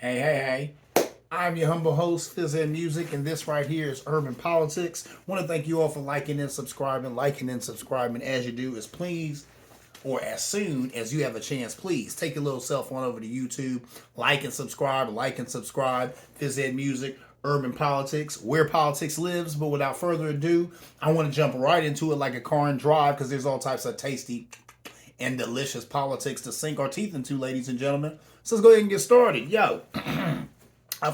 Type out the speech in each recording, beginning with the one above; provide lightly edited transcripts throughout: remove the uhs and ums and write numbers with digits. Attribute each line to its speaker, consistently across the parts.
Speaker 1: Hey. I'm your humble host, Fizz and Music, and this right here is Urban Politics. Want to thank you all for liking and subscribing. Liking and subscribing as you do is please, or as soon as you have a chance, please take your little cell phone over to YouTube, like and subscribe, Fizz and Music, Urban Politics, where politics lives. But without further ado, I want to jump right into it like a car and drive because there's all types of tasty and delicious politics to sink our teeth into, ladies and gentlemen. So let's go ahead and get started. Yo,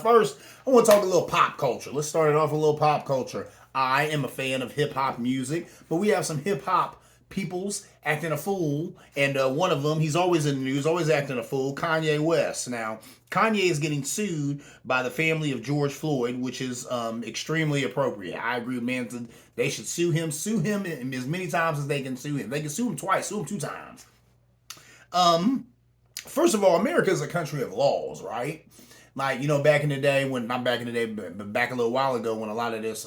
Speaker 1: first, I want to talk a little pop culture. Let's start it off with a little pop culture. I am a fan of hip hop music, but we have some hip hop peoples acting a fool, and one of them, he's always in the news, always acting a fool, Kanye West. Now, Kanye is getting sued by the family of George Floyd, which is extremely appropriate. I agree with Manson. They should sue him as many times as they can sue him. They can sue him twice, sue him 2 times. First of all, America is a country of laws, right? Like, back in the day, not back in the day, but back a little while ago when a lot of this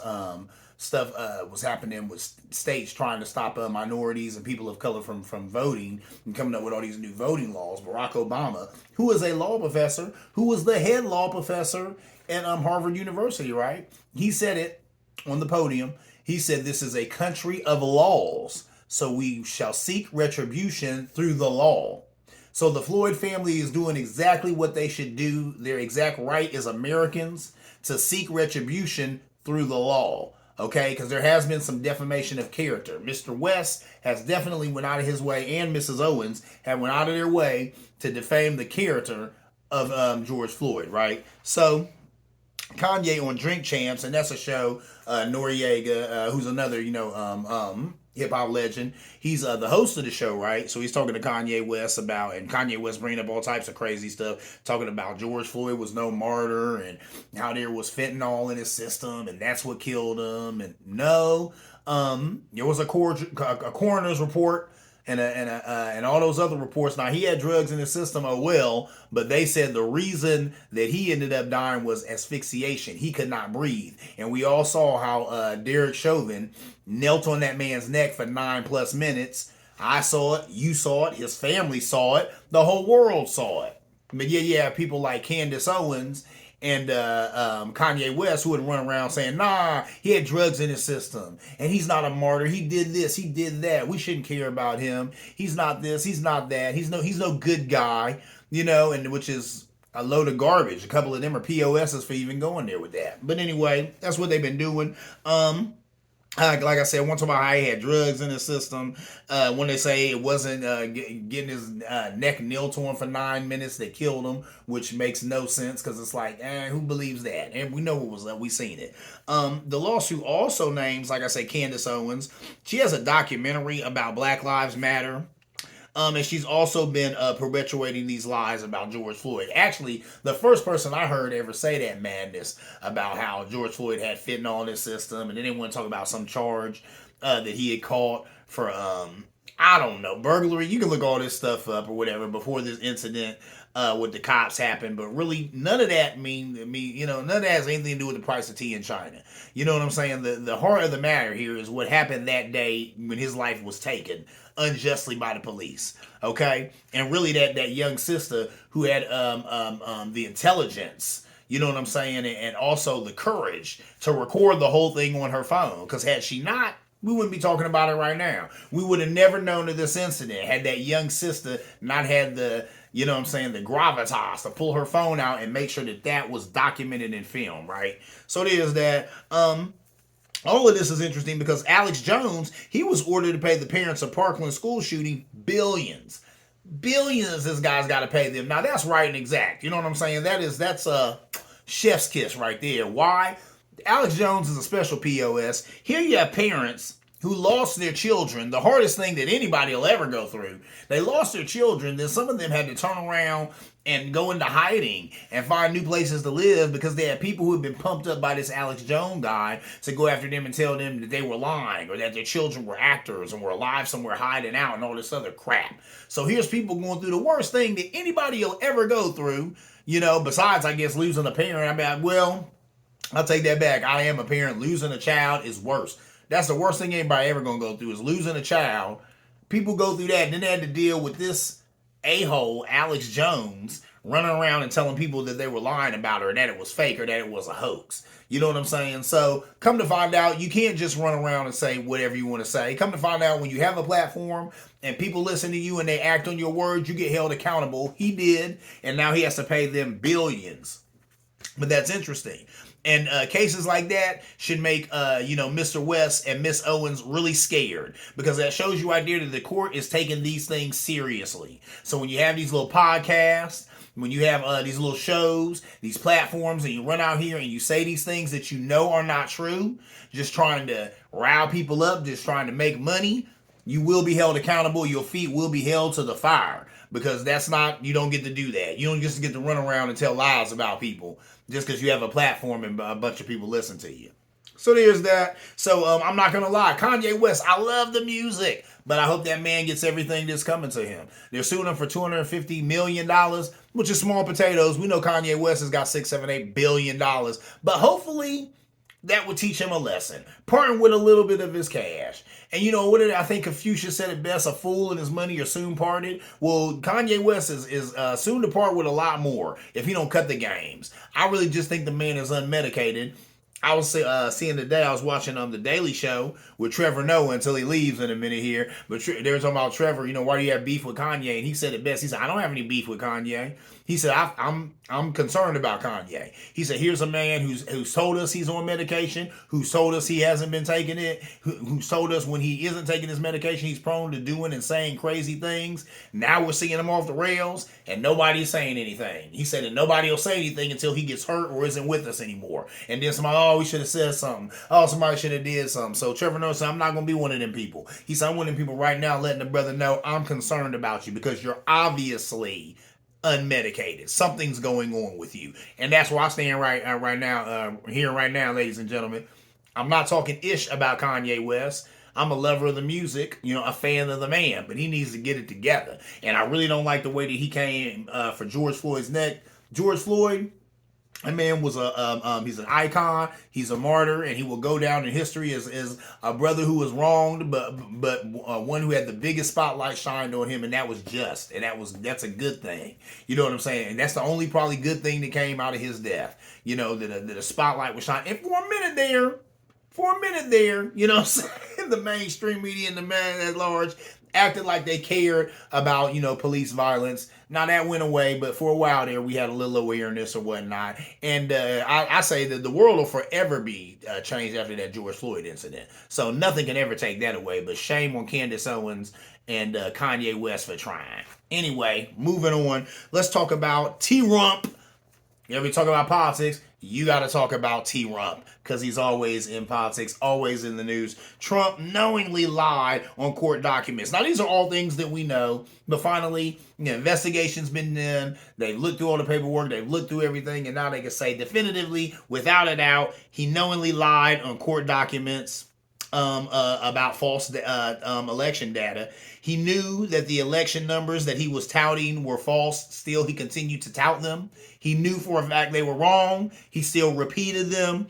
Speaker 1: stuff was happening with states trying to stop minorities and people of color from voting and coming up with all these new voting laws. Barack Obama, who is a law professor, who was the head law professor at Harvard University, right? He said it on the podium. He said, "This is a country of laws, so we shall seek retribution through the law." So the Floyd family is doing exactly what they should do. Their exact right as Americans to seek retribution through the law. Okay, because there has been some defamation of character. Mr. West has definitely went out of his way, and Mrs. Owens have went out of their way to defame the character of George Floyd, right? So Kanye on Drink Champs, and that's a show. Noriega, who's another, hip hop legend. He's the host of the show, right? So he's talking to Kanye West and Kanye West bringing up all types of crazy stuff, talking about George Floyd was no martyr and how there was fentanyl in his system and that's what killed him. And no, there was a coroner's report and all those other reports. Now, he had drugs in his system, but they said the reason that he ended up dying was asphyxiation. He could not breathe. And we all saw how Derek Chauvin knelt on that man's neck for 9+ minutes. I saw it, you saw it, his family saw it, the whole world saw it. But yeah, people like Candace Owens and Kanye West, who would run around saying, nah, he had drugs in his system and he's not a martyr. He did this, he did that. We shouldn't care about him. He's not this, he's not that. He's no good guy, and which is a load of garbage. A couple of them are POSs for even going there with that. But anyway, that's what they've been doing. Like I said, one time about how he had drugs in his system. When they say it wasn't getting his neck knelt on for 9 minutes that killed him, which makes no sense because it's like, who believes that? And we know what was up. We seen it. The lawsuit also names, like I say, Candace Owens. She has a documentary about Black Lives Matter. And she's also been perpetuating these lies about George Floyd. Actually, the first person I heard ever say that madness about how George Floyd had fentanyl in his system, and then they want to talk about some charge that he had caught for, I don't know, burglary. You can look all this stuff up or whatever before this incident with the cops happened, but really none of that none of that has anything to do with the price of tea in China. You know what I'm saying? The heart of the matter here is what happened that day when his life was taken unjustly by the police. Okay? And really that young sister who had the intelligence, you know what I'm saying, and also the courage to record the whole thing on her phone. Because had she not, we wouldn't be talking about it right now. We would have never known of this incident had that young sister not had the, the gravitas to pull her phone out and make sure that was documented in film, right? So there's that. All of this is interesting because Alex Jones, he was ordered to pay the parents of Parkland school shooting billions. Billions this guy's got to pay them. Now, that's right and exact. You know what I'm saying? That's a chef's kiss right there. Why? Alex Jones is a special POS. Here you have parents who lost their children, the hardest thing that anybody will ever go through. They lost their children, then some of them had to turn around and go into hiding and find new places to live because they had people who had been pumped up by this Alex Jones guy to go after them and tell them that they were lying or that their children were actors and were alive somewhere hiding out and all this other crap. So here's people going through the worst thing that anybody will ever go through, besides, I guess, losing a parent. I'll take that back. I am a parent. Losing a child is worse. That's the worst thing anybody ever going to go through is losing a child. People go through that, and then they had to deal with this a-hole, Alex Jones, running around and telling people that they were lying about it, or that it was fake, or that it was a hoax. You know what I'm saying? So come to find out, you can't just run around and say whatever you want to say. Come to find out, when you have a platform and people listen to you and they act on your words, you get held accountable. He did, and now he has to pay them billions. But that's interesting. And cases like that should make, Mr. West and Miss Owens really scared, because that shows you right there that the court is taking these things seriously. So when you have these little podcasts, when you have these little shows, these platforms, and you run out here and you say these things that you know are not true, just trying to rile people up, just trying to make money, you will be held accountable. Your feet will be held to the fire, because you don't get to do that. You don't just get to run around and tell lies about people just because you have a platform and a bunch of people listen to you. So there's that. So I'm not going to lie. Kanye West, I love the music, but I hope that man gets everything that's coming to him. They're suing him for $250 million, which is small potatoes. We know Kanye West has got $6, $7, $8 billion, but hopefully that would teach him a lesson. Parting with a little bit of his cash. And you know what? I think Confucius said it best: a fool and his money are soon parted. Well, Kanye West is soon to part with a lot more if he don't cut the games. I really just think the man is unmedicated. I was seeing today, I was watching The Daily Show with Trevor Noah until he leaves in a minute here. But they were talking about Trevor, why do you have beef with Kanye? And he said it best. He said, I don't have any beef with Kanye. He said, I'm concerned about Kanye. He said, here's a man who's told us he's on medication, who's told us he hasn't been taking it, who's told us when he isn't taking his medication, he's prone to doing and saying crazy things. Now we're seeing him off the rails, and nobody's saying anything. He said that nobody will say anything until he gets hurt or isn't with us anymore. And then somebody, we should have said something. Oh, somebody should have did something. So Trevor Noah said, I'm not going to be one of them people. He said, I'm one of them people right now letting the brother know I'm concerned about you, because you're obviously unmedicated. Something's going on with you. And that's where I stand right now, ladies and gentlemen. I'm not talking ish about Kanye West. I'm a lover of the music, a fan of the man, but he needs to get it together. And I really don't like the way that he came for George Floyd's neck. George Floyd, that man was he's an icon, he's a martyr, and he will go down in history as a brother who was wronged, but one who had the biggest spotlight shined on him, and that was just, and that's a good thing. You know what I'm saying? And that's the only probably good thing that came out of his death. That the spotlight was shining. And for a minute there, the mainstream media and the man at large acted like they cared about, police violence. Now that went away, but for a while there, we had a little awareness or whatnot. And I say that the world will forever be changed after that George Floyd incident. So nothing can ever take that away, but shame on Candace Owens and Kanye West for trying. Anyway, moving on. Let's talk about T-Rump. You ever talk about politics, you got to talk about T-Rump, because he's always in politics, always in the news. Trump knowingly lied on court documents. Now, these are all things that we know, but finally, investigation's been done. They've looked through all the paperwork. They've looked through everything, and now they can say definitively, without a doubt, he knowingly lied on court documents about false election data. He knew that the election numbers that he was touting were false. Still, he continued to tout them. He knew for a fact they were wrong. He still repeated them.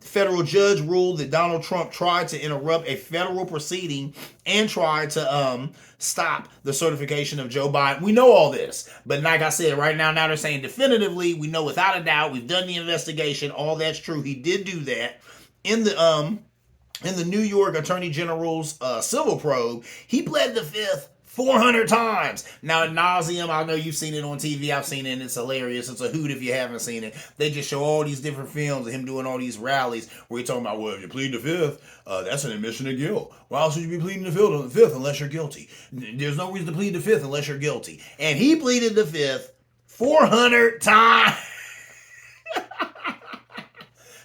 Speaker 1: Federal judge ruled that Donald Trump tried to interrupt a federal proceeding and tried to stop the certification of Joe Biden. We know all this. But like I said, right now they're saying definitively, we know without a doubt, we've done the investigation. All that's true. He did do that. In the New York Attorney General's civil probe, he pled the fifth 400 times. Now, ad nauseum, I know you've seen it on TV. I've seen it, and it's hilarious. It's a hoot if you haven't seen it. They just show all these different films of him doing all these rallies where he's talking about, well, if you plead the fifth, that's an admission of guilt. Why else would you be pleading the fifth unless you're guilty? There's no reason to plead the fifth unless you're guilty. And he pleaded the fifth 400 times.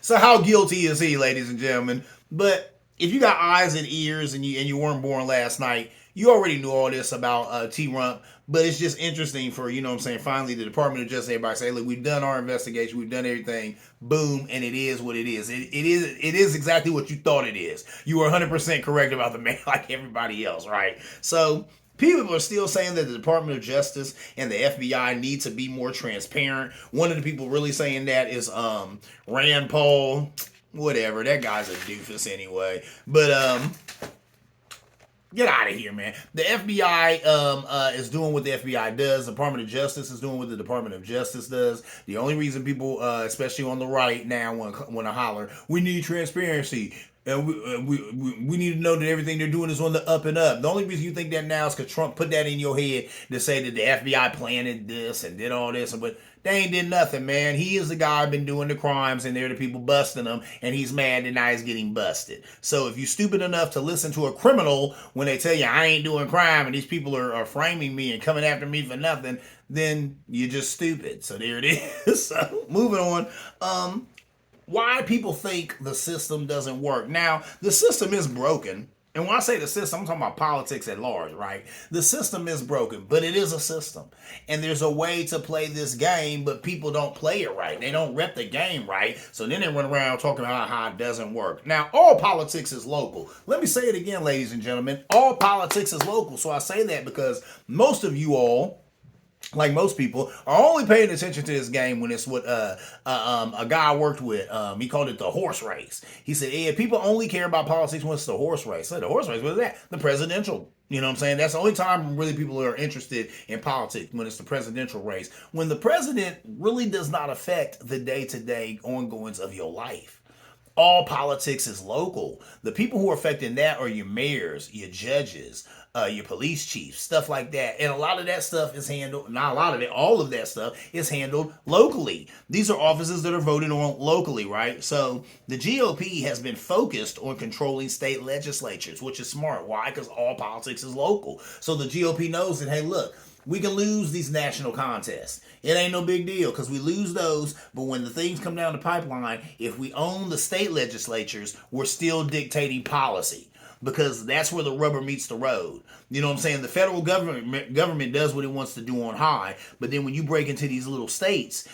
Speaker 1: So how guilty is he, ladies and gentlemen? But if you got eyes and ears and you weren't born last night, you already knew all this about T-Rump. But it's just interesting for, finally the Department of Justice, everybody say, look, we've done our investigation, we've done everything, boom, and it is what it is. It is exactly what you thought it is. You were 100% correct about the man like everybody else, right? So people are still saying that the Department of Justice and the FBI need to be more transparent. One of the people really saying that is Rand Paul. Whatever, that guy's a doofus anyway. But Get out of here, man. The FBI is doing what the FBI does. The Department of Justice is doing what the Department of Justice does. The only reason people, especially on the right now, want to holler, we need transparency. And we need to know that everything they're doing is on the up and up. The only reason you think that now is because Trump put that in your head to say that the FBI planted this and did all this. But they ain't did nothing, man. He is the guy been doing the crimes, and they're the people busting him, and he's mad that now he's getting busted. So if you're stupid enough to listen to a criminal when they tell you I ain't doing crime and these people are framing me and coming after me for nothing, then you're just stupid. So there it is. So moving on. Why people think the system doesn't work. Now, the system is broken. And when I say the system, I'm talking about politics at large, right? The system is broken, but it is a system. And there's a way to play this game, but people don't play it right. They don't rep the game right. So then they run around talking about how it doesn't work. Now, all politics is local. Let me say it again, ladies and gentlemen. All politics is local. So I say that because most of you all, like most people, are only paying attention to this game when it's what a guy I worked with. He called it the horse race. He said, yeah, people only care about politics when it's the horse race. I said, the horse race, what is that? The presidential. You know what I'm saying? That's the only time really people are interested in politics, when it's the presidential race. When the president really does not affect the day-to-day ongoings of your life. All politics is local. The people who are affecting that are your mayors, your judges, your police chiefs, stuff like that. And a lot of that stuff is handled, not a lot of it, all of that stuff is handled locally. These are offices that are voted on locally, right? So the GOP has been focused on controlling state legislatures, which is smart. Why? Because all politics is local. So the GOP knows that, hey, look, we can lose these national contests. It ain't no big deal because we lose those, but when the things come down the pipeline, if we own the state legislatures, we're still dictating policy because that's where the rubber meets the road. You know what I'm saying? The federal government does what it wants to do on high, but then when you break into these little states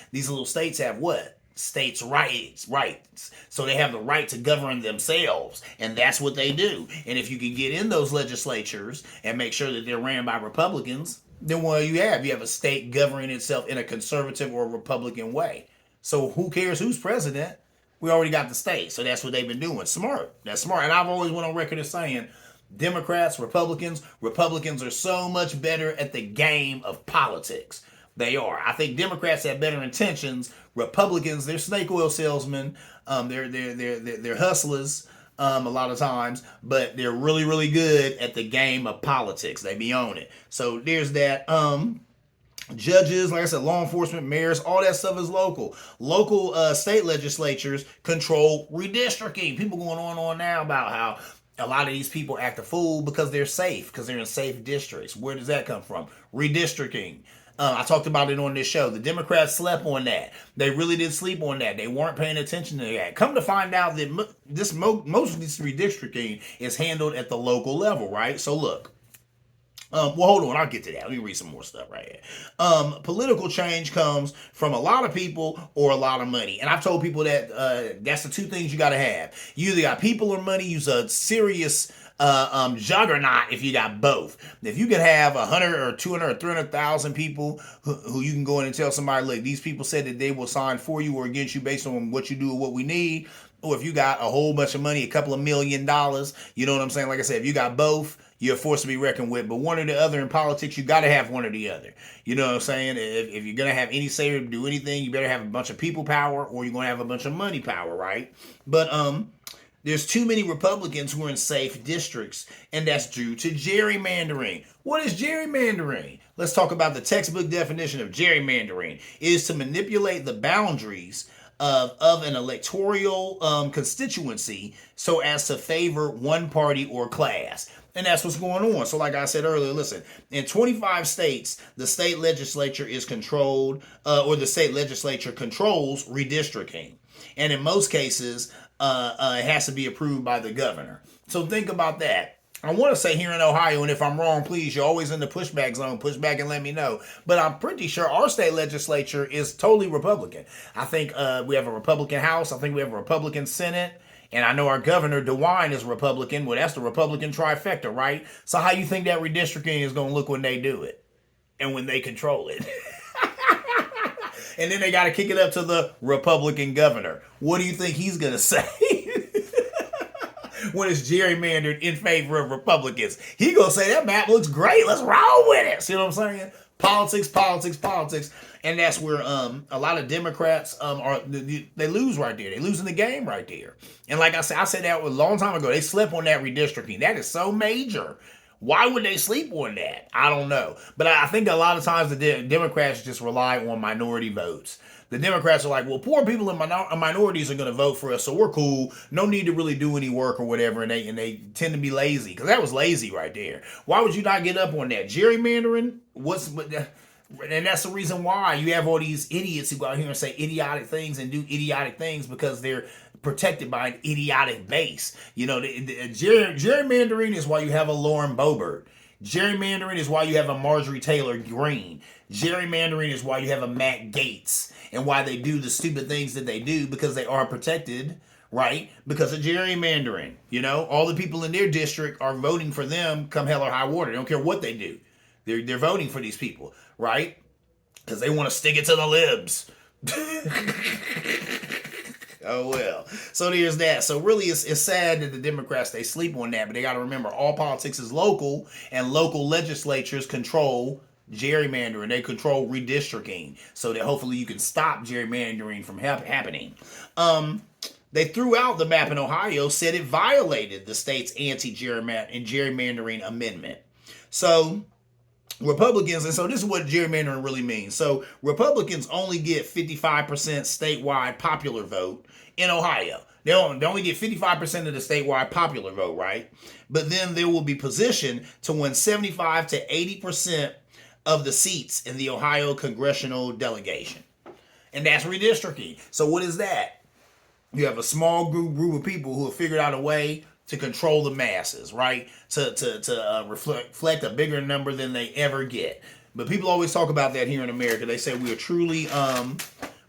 Speaker 1: have what? States' rights. So they have the right to govern themselves, and that's what they do. And if you can get in those legislatures and make sure that they're ran by Republicans, then what you have a state governing itself in a conservative or Republican way. So who cares who's president? We already got the state. So that's what they've been doing. Smart. That's smart. And I've always went on record as saying Democrats, Republicans are so much better at the game of politics. They are. I think Democrats have better intentions. Republicans, they're snake oil salesmen. They're hustlers. A lot of times, but they're really, really good at the game of politics. They be on it. So there's that. Judges, like I said, law enforcement, mayors, all that stuff is local. Local state legislatures control redistricting. People going on now about how a lot of these people act a fool because they're safe, because they're in safe districts. Where does that come from? Redistricting. I talked about it on this show. The Democrats slept on that. They really did sleep on that. They weren't paying attention to that. Come to find out that most of this redistricting is handled at the local level, right? So look. Well, hold on. I'll get to that. Let me read some more stuff right here. Political change comes from a lot of people or a lot of money. And I've told people that that's the two things you got to have. You either got people or money. Use a serious juggernaut if you got both. If you could have 100 or 200 or 300,000 people who you can go in and tell somebody, look, these people said that they will sign for you or against you based on what you do or what we need. Or if you got a whole bunch of money, a couple of $1 million, you know what I'm saying? Like I said, if you got both, you're forced to be reckoned with. But one or the other in politics, you got to have one or the other. You know what I'm saying? If you're going to have any say to do anything, you better have a bunch of people power or you're going to have a bunch of money power, right? But there's too many Republicans who are in safe districts, and that's due to gerrymandering. What is gerrymandering? Let's talk about the textbook definition of gerrymandering. It is to manipulate the boundaries of an electoral constituency so as to favor one party or class. And that's what's going on. So like I said earlier, listen, in 25 states, the state legislature is controlled, or the state legislature controls redistricting. And in most cases, it has to be approved by the governor. So think about that. I want to say here in Ohio, and if I'm wrong, please, you're always in the pushback zone. Push back and let me know. But I'm pretty sure our state legislature is totally Republican. I think we have a Republican House. I think we have a Republican Senate. And I know our governor, DeWine, is Republican. Well, that's the Republican trifecta, right? So how you think that redistricting is going to look when they do it and when they control it? And then they got to kick it up to the Republican governor. What do you think he's going to say? when it's gerrymandered in favor of Republicans. He gonna say that map looks great. Let's roll with it. See what I'm saying? Politics, politics, politics, and that's where a lot of Democrats they lose right there. They losing the game right there. And like I said that a long time ago. They slept on that redistricting. That is so major. Why would they sleep on that? I don't know. But I think a lot of times the Democrats just rely on minority votes. The Democrats are like, well, poor people and minorities are going to vote for us, so we're cool. No need to really do any work or whatever, and they tend to be lazy, because that was lazy right there. Why would you not get up on that? Gerrymandering? And that's the reason why you have all these idiots who go out here and say idiotic things and do idiotic things, because they're protected by an idiotic base. You know, gerrymandering is why you have a Lauren Boebert. Gerrymandering is why you have a Marjorie Taylor Greene. Gerrymandering is why you have a Matt Gaetz, and why they do the stupid things that they do, because they are protected, right? Because of gerrymandering. You know, all the people in their district are voting for them come hell or high water. They don't care what they do. They're voting for these people, right? Because they want to stick it to the libs. Oh, well. So there's that. So really, it's sad that the Democrats, they sleep on that. But they got to remember, all politics is local, and local legislatures control gerrymandering. They control redistricting, so that hopefully you can stop gerrymandering from happening. They threw out the map in Ohio, said it violated the state's anti-gerrymandering amendment. So Republicans, and so this is what gerrymandering really means. So Republicans only get 55% statewide popular vote in Ohio. They only get 55% of the statewide popular vote, right? But then they will be positioned to win 75 to 80% of the seats in the Ohio congressional delegation. And that's redistricting. So what is that? You have a small group of people who have figured out a way to control the masses, right? To reflect a bigger number than they ever get. But people always talk about that here in America. They say we are truly,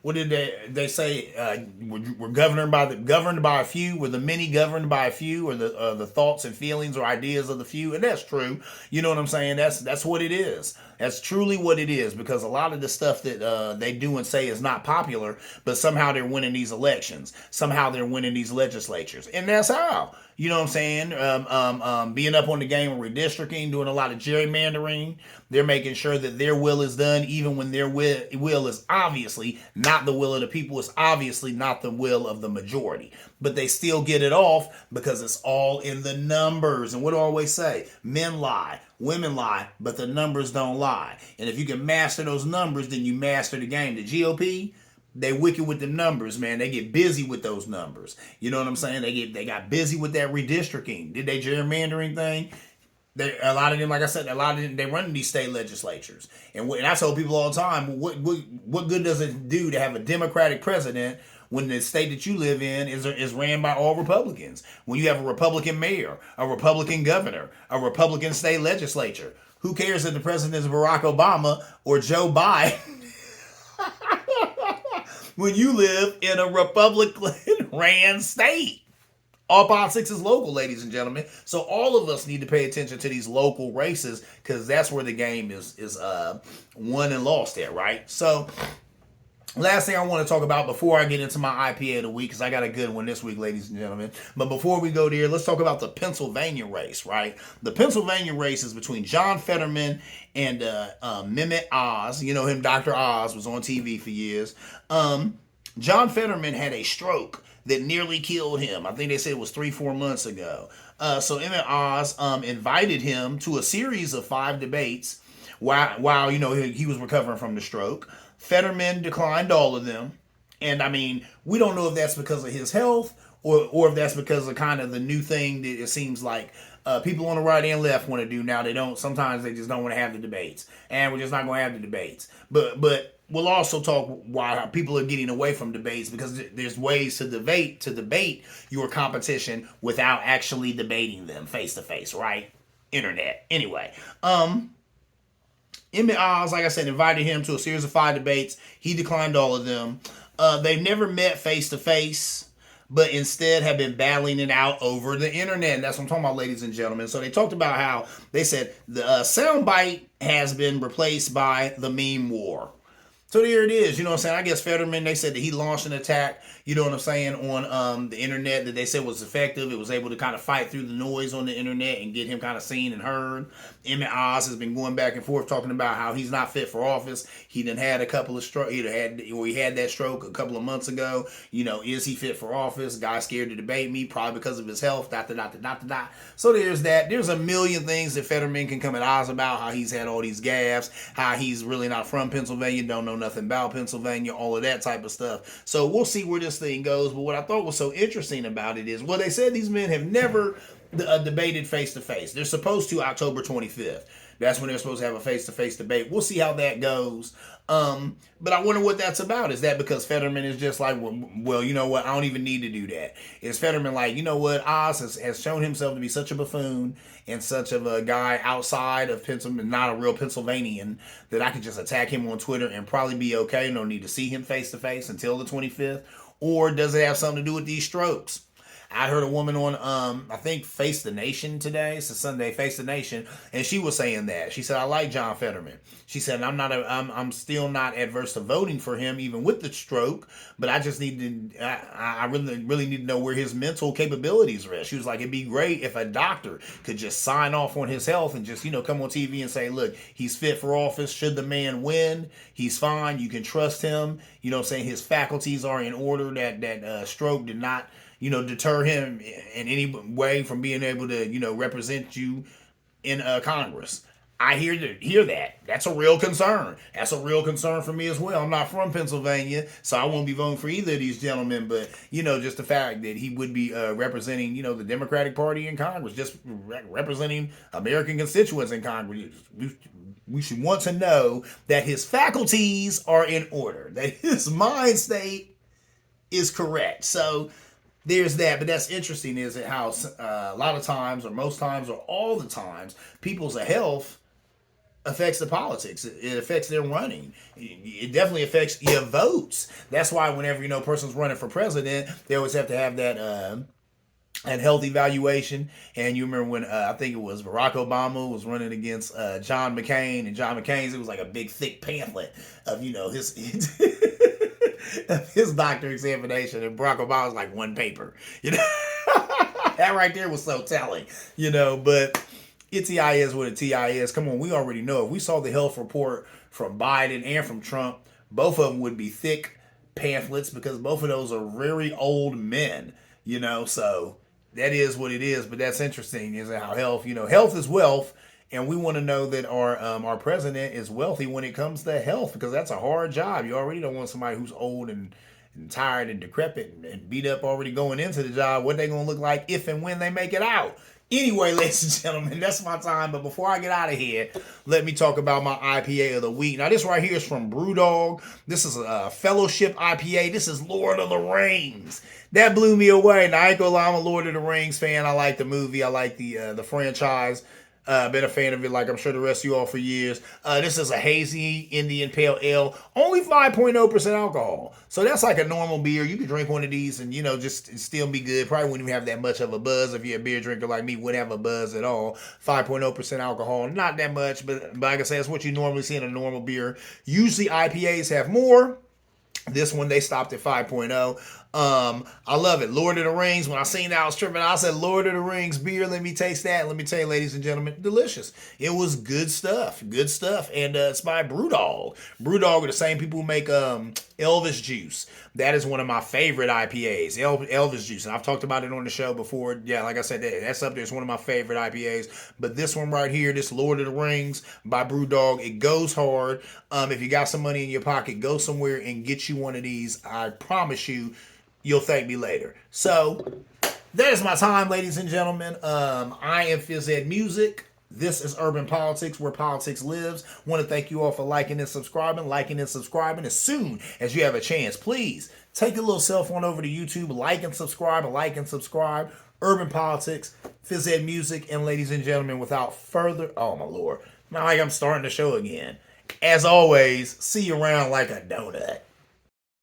Speaker 1: what did they say? We're governed by a few. We're the many governed by a few, or the thoughts and feelings or ideas of the few. And that's true. You know what I'm saying? That's what it is. That's truly what it is, because a lot of the stuff that they do and say is not popular, but somehow they're winning these elections. Somehow they're winning these legislatures. And that's how. You know what I'm saying? Being up on the game of redistricting, doing a lot of gerrymandering. They're making sure that their will is done, even when their will is obviously not the will of the people. It's obviously not the will of the majority. But they still get it off because it's all in the numbers. And what do I always say? Men lie, women lie, but the numbers don't lie. And if you can master those numbers, then you master the game. The GOP, they wicked with the numbers, man. They get busy with those numbers. You know what I'm saying? They got busy with that redistricting. Did they gerrymandering thing? A lot of them, like I said, they run these state legislatures. And I tell people all the time, what good does it do to have a Democratic president when the state that you live in is ran by all Republicans? When you have a Republican mayor, a Republican governor, a Republican state legislature? Who cares if the president is Barack Obama or Joe Biden? When you live in a Republican-ran state. All politics is local, ladies and gentlemen. So all of us need to pay attention to these local races, because that's where the game is won and lost at, right? So last thing I want to talk about before I get into my IPA of the week, because I got a good one this week, ladies and gentlemen. But before we go there, let's talk about the Pennsylvania race, right? The Pennsylvania race is between John Fetterman and Mehmet Oz. You know him, Dr. Oz, was on TV for years. John Fetterman had a stroke that nearly killed him. I think they said it was 3-4 months ago. So Emmett Oz invited him to a series of 5 debates while you know he was recovering from the stroke. Fetterman declined all of them. And I mean, we don't know if that's because of his health or if that's because of kind of the new thing that it seems like people on the right and left want to do now. Sometimes they just don't want to have the debates. And we're just not going to have the debates. But we'll also talk why people are getting away from debates, because there's ways to debate your competition without actually debating them face to face, right? Internet. Anyway, Emmett Oz, like I said, invited him to a series of 5 debates. He declined all of them. They've never met face to face, but instead have been battling it out over the internet. And that's what I'm talking about, ladies and gentlemen. So they talked about how they said the soundbite has been replaced by the meme war. So there it is. You know what I'm saying? I guess Fetterman, they said that he launched an attack, you know what I'm saying, on the internet that they said was effective. It was able to kind of fight through the noise on the internet and get him kind of seen and heard. Emmett Oz has been going back and forth talking about how he's not fit for office. He done had a couple of strokes. He had that stroke a couple of months ago. You know, is he fit for office? Guy scared to debate me, probably because of his health. So there's that. There's a million things that Fetterman can come at Oz about, how he's had all these gaffes, how he's really not from Pennsylvania, don't know nothing about Pennsylvania, all of that type of stuff. So we'll see where this thing goes. But what I thought was so interesting about it is, well, they said these men have never debated face to face. They're supposed to October 25th. That's when they're supposed to have a face-to-face debate. We'll see how that goes. But I wonder what that's about. Is that because Fetterman is just like, well, you know what? I don't even need to do that. Is Fetterman like, you know what? Oz has shown himself to be such a buffoon and such of a guy outside of Pennsylvania, not a real Pennsylvanian, that I could just attack him on Twitter and probably be okay. No need to see him face-to-face until the 25th. Or does it have something to do with these strokes? I heard a woman on, I think Face the Nation today. It's a Sunday, Face the Nation, and she was saying that. She said, "I like John Fetterman." She said, I'm still not adverse to voting for him, even with the stroke, but I just need to, I really need to know where his mental capabilities rest. She was like, it'd be great if a doctor could just sign off on his health and just, you know, come on TV and say, look, he's fit for office. Should the man win, he's fine. You can trust him. You know what I'm saying? His faculties are in order. That stroke did not, you know, deter him in any way from being able to, you know, represent you in Congress. I hear that. That's a real concern. That's a real concern for me as well. I'm not from Pennsylvania, so I won't be voting for either of these gentlemen. But, you know, just the fact that he would be representing, you know, the Democratic Party in Congress, just representing American constituents in Congress. We should want to know that his faculties are in order, that his mind state is correct. So there's that. But that's interesting, is it how a lot of times, or most times, or all the times, people's health affects the politics. It affects their running. It definitely affects your votes. That's why whenever, you know, a person's running for president, they always have to have that health evaluation. And you remember when I think it was Barack Obama was running against John McCain, and John McCain's, it was like a big thick pamphlet of, you know, his his doctor examination, and Barack Obama was like one paper. You know, that right there was so telling. You know, but it is what it is. Come on, we already know. If we saw the health report from Biden and from Trump, both of them would be thick pamphlets, because both of those are very old men. You know, so that is what it is. But that's interesting, is how health, you know, health is wealth. And we want to know that our president is wealthy when it comes to health, because that's a hard job. You already don't want somebody who's old and tired and decrepit and beat up already going into the job. What they going to look like if and when they make it out. Anyway, ladies and gentlemen, that's my time. But before I get out of here, let me talk about my IPA of the week. Now, this right here is from BrewDog. This is a Fellowship IPA. This is Lord of the Rings. That blew me away. Now, I ain't gonna lie, I'm a Lord of the Rings fan. I like the movie. I like the franchise. Been a fan of it, like I'm sure the rest of you all, for years. This is a hazy Indian Pale Ale, only 5.0% alcohol. So that's like a normal beer. You could drink one of these and, you know, just still be good. Probably wouldn't even have that much of a buzz. If you're a beer drinker like me, wouldn't have a buzz at all. 5.0% alcohol, not that much, but like I said, it's what you normally see in a normal beer. Usually IPAs have more. This one, they stopped at 5.0. I love it. Lord of the Rings. When I seen that, I was tripping. I said, Lord of the Rings beer. Let me taste that. Let me tell you, ladies and gentlemen, delicious. It was good stuff. Good stuff. And it's by BrewDog. BrewDog are the same people who make Elvis Juice. That is one of my favorite IPAs. Elvis Juice. And I've talked about it on the show before. Yeah, like I said, that's up there. It's one of my favorite IPAs. But this one right here, this Lord of the Rings by BrewDog, it goes hard. If you got some money in your pocket, go somewhere and get you one of these. I promise you'll thank me later. So that is my time, ladies and gentlemen. I am Phys Ed Music. This is Urban Politics, where politics lives. Want to thank you all for liking and subscribing. As soon as you have a chance, please take your little cell phone over to YouTube, like and subscribe. Urban Politics, Phys Ed Music, and ladies and gentlemen, without further, oh my Lord, now I'm starting the show again. As always, see you around like a donut.